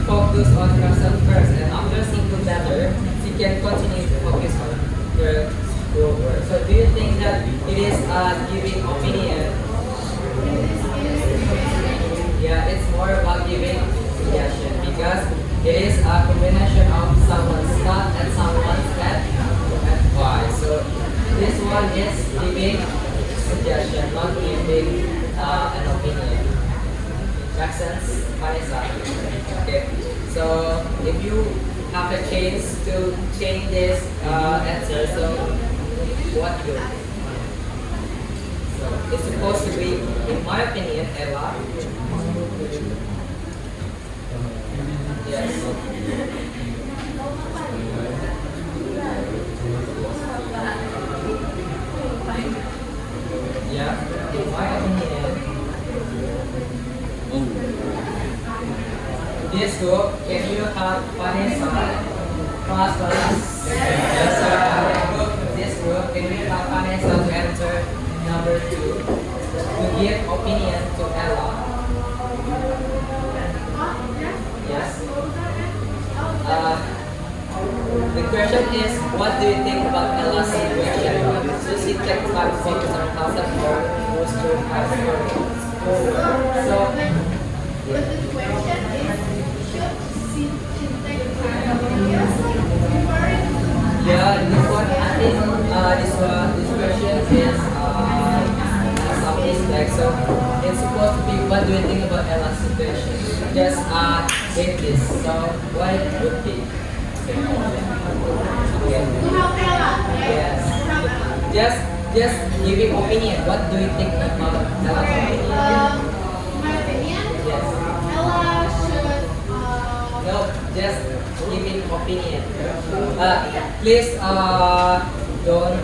A: focus on herself first, and after seeing better, she can continue to focus on her schoolwork. So, do you think that it is giving opinion? Yeah, it's more about giving suggestion because it is a combination of someone's thought and someone's advice. So this one is giving suggestion, not giving an opinion. Make sense, Vanessa? Okay. So if you have a chance to change this answer, so what you? So it's supposed to be, in my opinion, Ella. Yes. Yeah, in my opinion, this group, can you have Vanessa? Class? Yes, sir. This group, can we have Vanessa to answer number 2? To give opinion to Ella. Yes. The question is, what do you think about Ella's situation? Should she take time to focus on herself or goes to her schoolwork? So,
C: But the question is, should she take time? Yes, like referring to
A: yeah, this one, I think this question is some mistake. So, it's supposed to be, what do you think about Ella's situation? Just get this. So, what it would be? Okay.
C: to help Ella, right?
A: Yes.
C: To help Ella.
A: Just giving opinion. What do you think about Ella's
C: Okay,
A: opinion?
C: in my opinion,
A: Yes.
C: Ella should,
A: No, just giving opinion. Please don't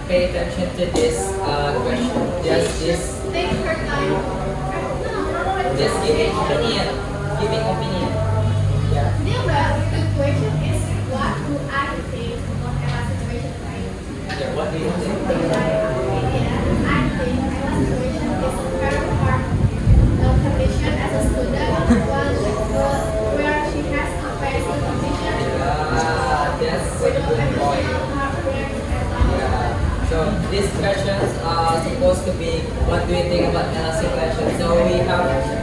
A: pay attention to this question. Just this.
C: take her time.
A: Just giving opinion. Giving opinion. Yeah.
C: Yeah, but the question is, what do I think about Ella's situation, right?
A: Yeah. What do you think?
C: In my opinion, I think Ella's situation is very hard condition as a student, where she has to face the competition
A: That's a
C: with
A: good point.
C: emotional heartbreak and all.
A: Yeah. So these questions are supposed to be, what do you think about Ella's situation? So we have to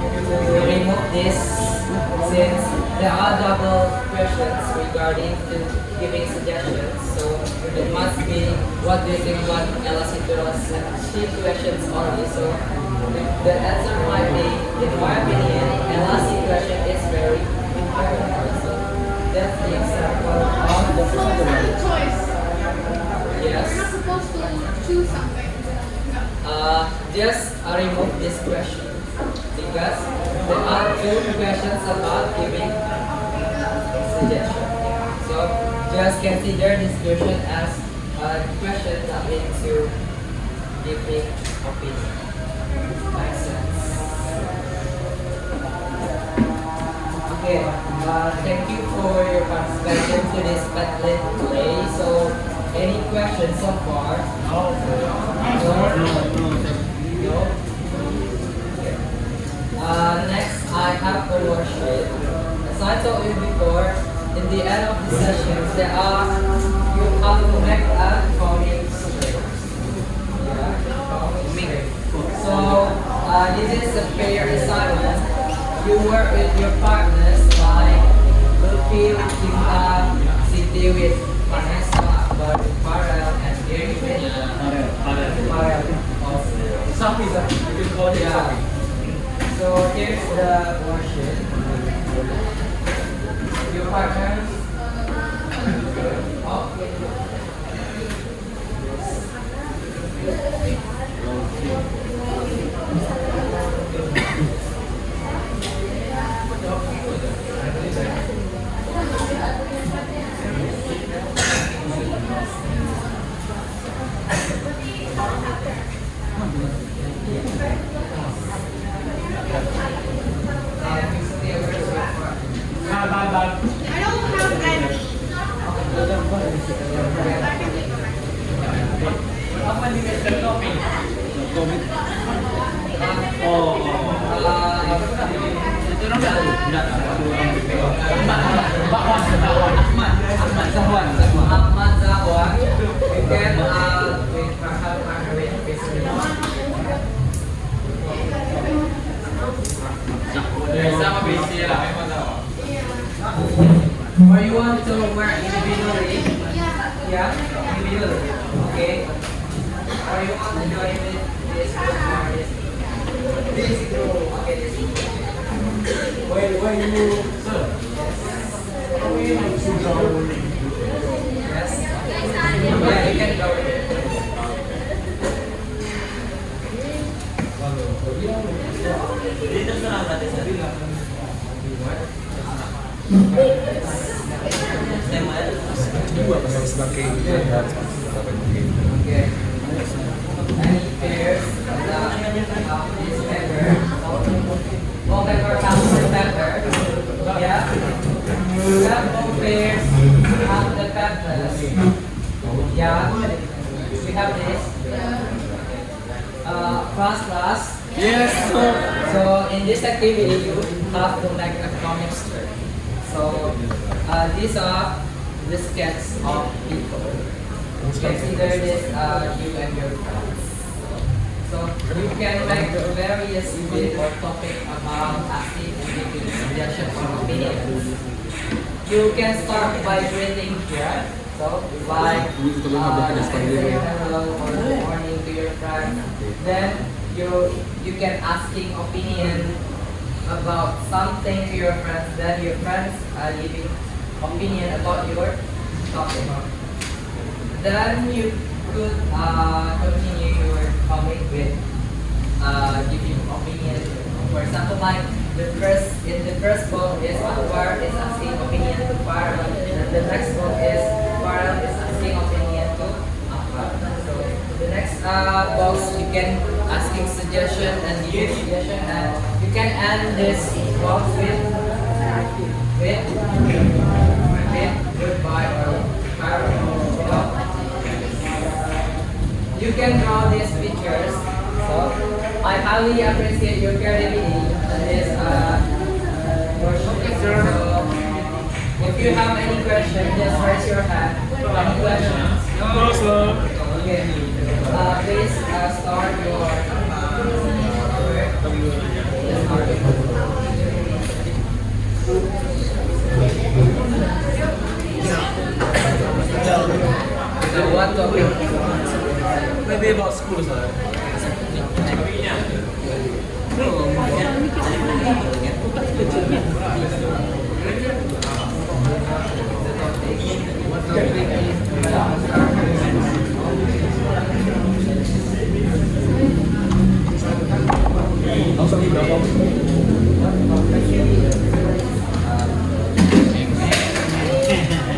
A: remove this since there are double questions regarding to giving suggestions. So it must be, what do you think about Ella's situations only? So the answer might be, in my opinion, Ella's situation is very important. So that's the example of the
C: So it's not a choice.
A: yes.
C: We're not supposed to choose something. No.
A: Just remove this question because there are 2 questions about giving suggestion. So just consider this question as a question that leads to giving opinion. Makes sense. Okay. Thank you for your participation to this Padlet play. So any questions so far? No. Okay. Next, I have a worksheet. As I told you before, in the end of the sessions, you have to make a coding script. Yeah, coding script. This is a pair assignment. You work with your partners like Luffy with Kinta, Siti with Vanessa, but Farrell and Gary with Farrell also.
B: Sapi, sapi. You can call it
A: Yeah.
B: sapi.
A: So here's the worksheet. Your partners. Okay.
C: I don't have any.
E: Itu orang enggak.
A: Ahmad Zahwan. You can with Rahel Margaret basically.
B: Sama basic lah, memang tahu.
A: Or you want to work individually? Yeah, individually. Okay. Or you want to join with this group or this group? Okay, this group.
B: Why you, sir?
A: Yes. Yeah, you can go.
E: Dito sa lang natin sa bilang.
A: Okay. Any pairs of this pepper? All pepper comes with pepper. Yeah. Some all pairs have the peppers. Yeah. We have this. Class.
B: Yes, sir.
A: So in this activity, you have to make a comic strip. So these are the sketches of people. Consider this you and your friends. So you can make various bit or topic about asking and giving suggestions or opinions. You can start by greeting here. So like say hello or good morning to your friend. Then you can asking opinion about something to your friends. Then your friends are giving opinion about your topic. Then you could continue your comic with giving opinion. For example, like in the first book is Akbar is asking opinion to Farrell, and the next book is Farrell is asking opinion to Akbar. So the next box you can asking suggestion and give suggestion, and you can end this box with goodbye or Farrell. You can draw these pictures. So I highly appreciate your creativity in this workshop. So if you have any questions, just raise your hand. Any questions? Okay. Please start your So what topic?
B: Maybe about school, sir.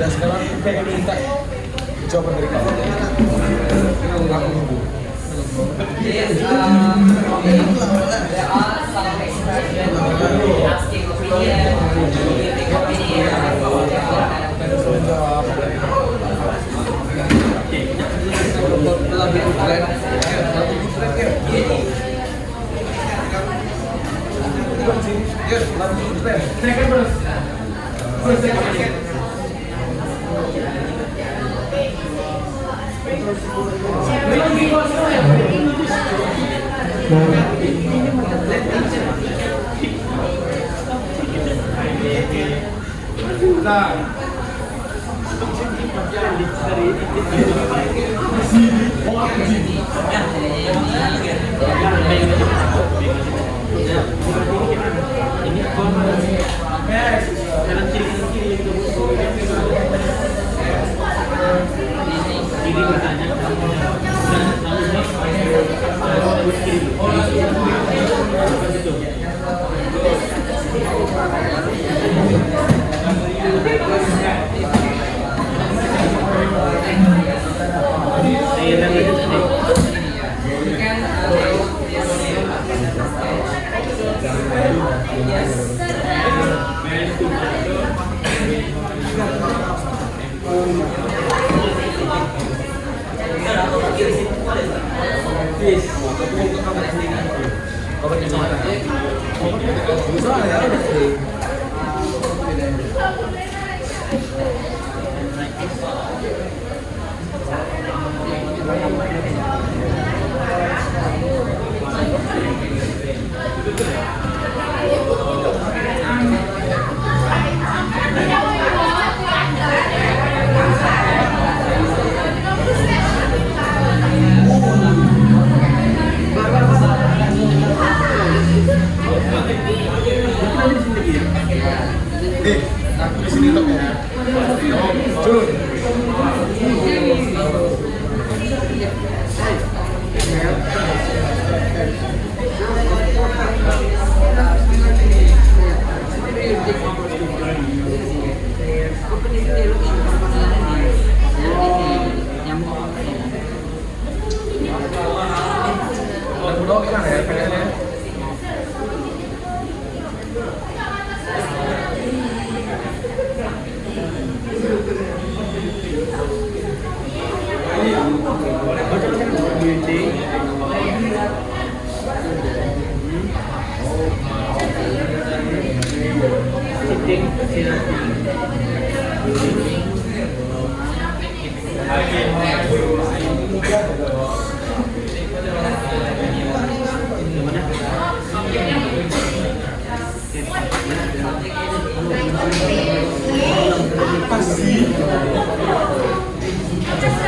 B: Dan sekarang kayak minta jawaban dari kamu. Aku nunggu.
A: Yes, there are some expressions asking opinion, giving opinion.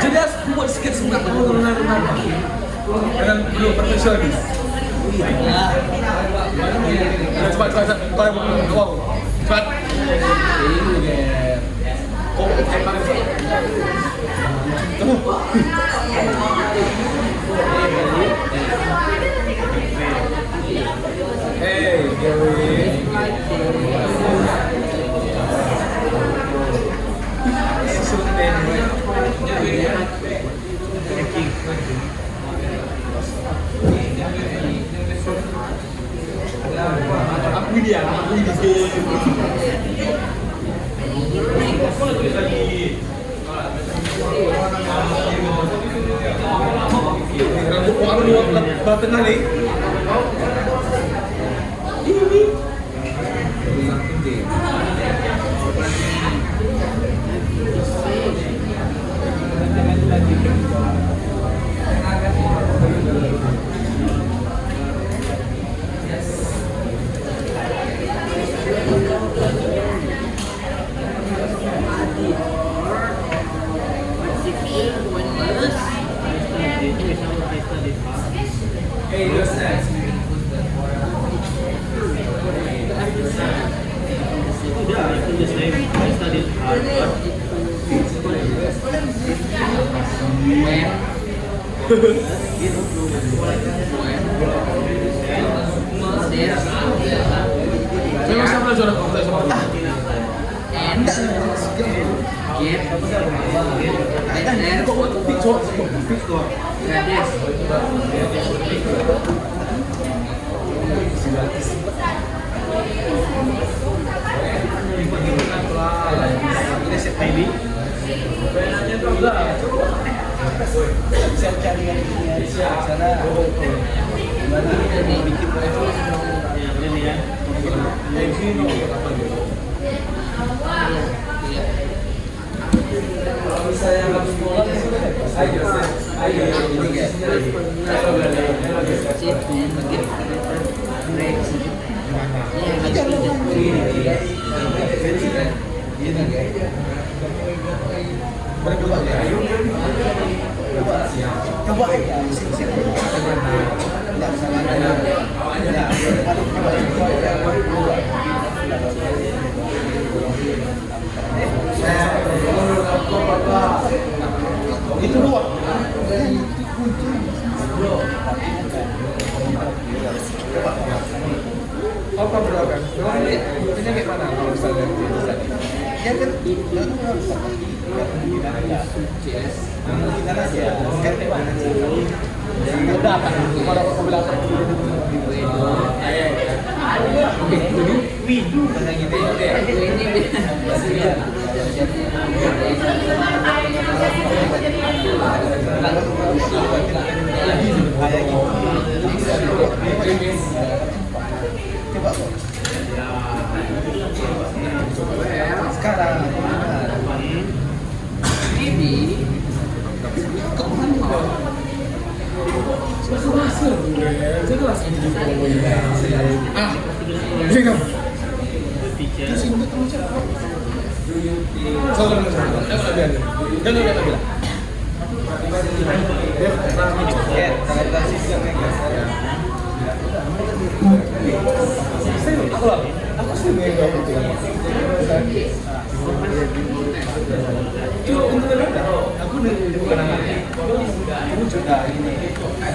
F: Jadi harus buat sikit semangat dengan belum perfeksionis. Cepat kau cepat. Hey, Gary. Aku dia. Rambut aku luar batin nih.
A: Hey, what's next?
F: Memang saya belajar kompleks sama Allah. Kok waktu picok, picok. Ini set ini. Benarnya tuh enggak. Bisa cari yang ini sana. Gimana ini bikin ini ya. Yang ini apa gitu.
A: Kalau misalnya nggak sekolah, ayo, ini guys.
F: Iya kan ya? Berdua ya. Coba ya, sini. Tidak sama ada. Ya, paling coba itu doang.
B: Apa berapa? Ini kayak mana kalau misalnya
F: Ya kan, CS.
B: udah apa? Kalau mobil apa? Oke, jadi widu kayak gitu ya.
F: Coba kok. Sekarang
A: Ini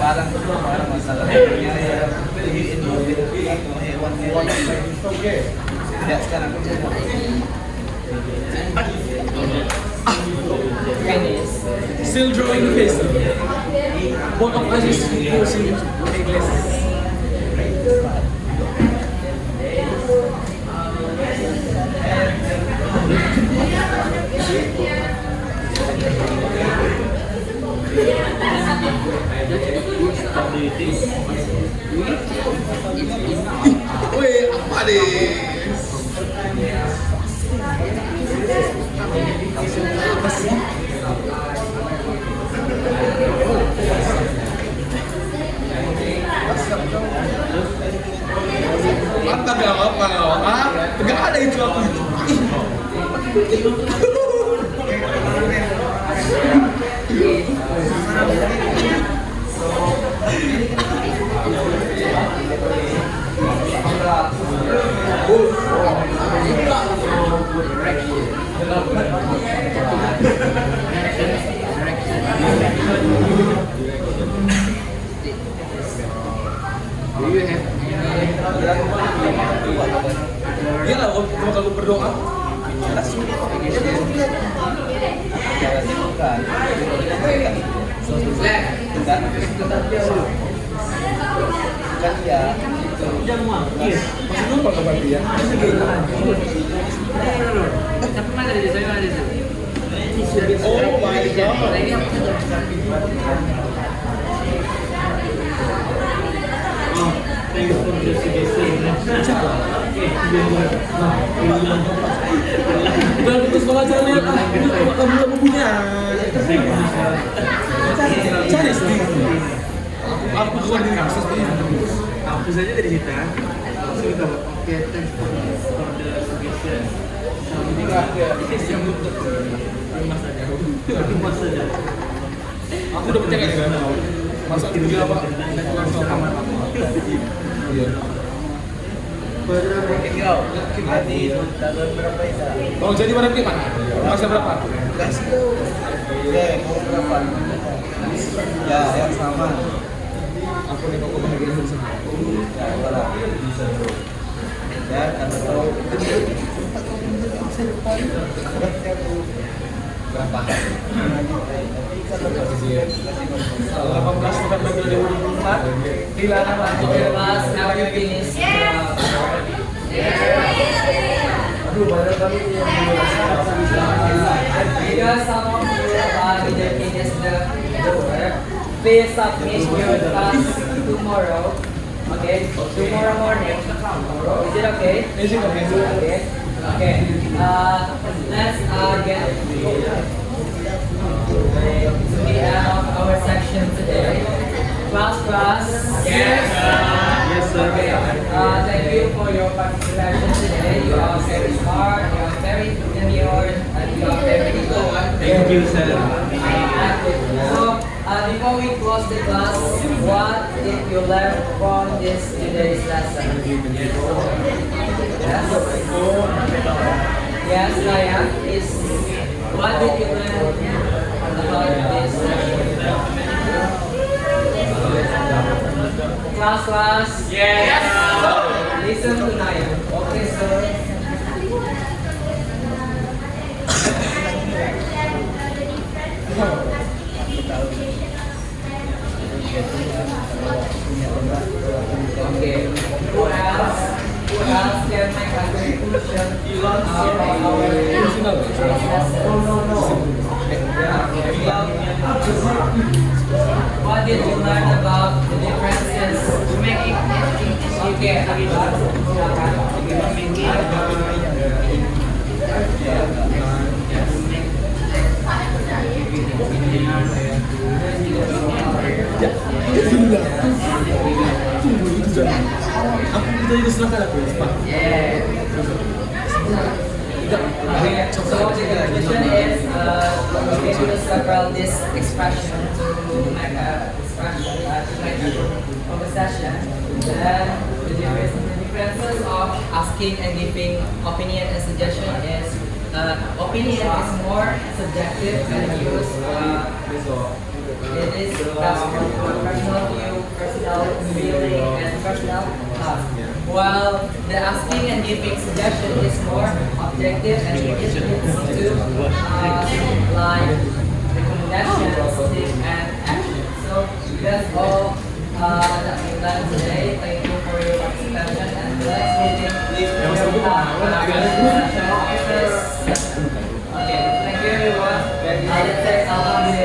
F: barang masalah hewan ya sekarang
B: Still drawing the face. Both of us is using necklace. Wih, apa deh? Mantap ya apa? Ah, nggak ada itu aku itu. Iya lah, kalau berdoa.
F: Kan ya
B: Maksudnya apa kabar dia?
E: Tapi mana di saya ada di
B: Oh my god.
E: Ini apa? Thank you for the suggestion.
B: Udah putus sekolah aja lihat ah. Kamu punya. Cari sendiri. Aku keluar di kasus ini.
E: Hapus aja dari situ. Terus kita oke, thanks for the suggestion.
B: Ini nggak ada. Yang butuh.
E: Mas saja.
B: Aku udah percaya nggak mau. Masa dia apa? Langsung kamar. Iya. Oh jadi berapa mana? Masa berapa?
F: kasih dong. Mau berapa? Ya, yang sama.
B: Aku nih kok bahagia sama.
F: Ya, berapa? Ya, karena tahu berapa?
B: Kalau 18 November 2024 dilarang lagi.
A: Mas, now you finish. Because some of you didn't finish the work, please submit your task tomorrow. Okay, tomorrow morning. Is it okay?
B: Is it okay?
A: Okay. Okay. Let's get to the end of our section today. Class.
E: Yes, sir.
A: Okay. Thank you for your participation today. You are very smart. You are very, and you
E: yourself.
A: So, before we close the class, what did you learn from this today's lesson? Yes? Yes, Ryan, is what did you learn about this session? Class? Yes! Listen to Naya. Okay, sir. Okay. Who else? Who else can make a conclusion about our lesson? What did you learn about the differences? Okay.
F: Aku kita itu silakan aku cepat.
A: Yeah. Okay, so the question is, we will several this expression to make a expression, to make a conversation. Then the differences of asking and giving opinion and suggestion is, opinion is more subjective and used. It is personal view, personal feeling, and personal thought. While the asking and giving suggestion is more objective and it is to like recommendations and action. So that's all that we learned today. Thank you for your participation and let's begin Okay, thank you everyone. Let's say salam.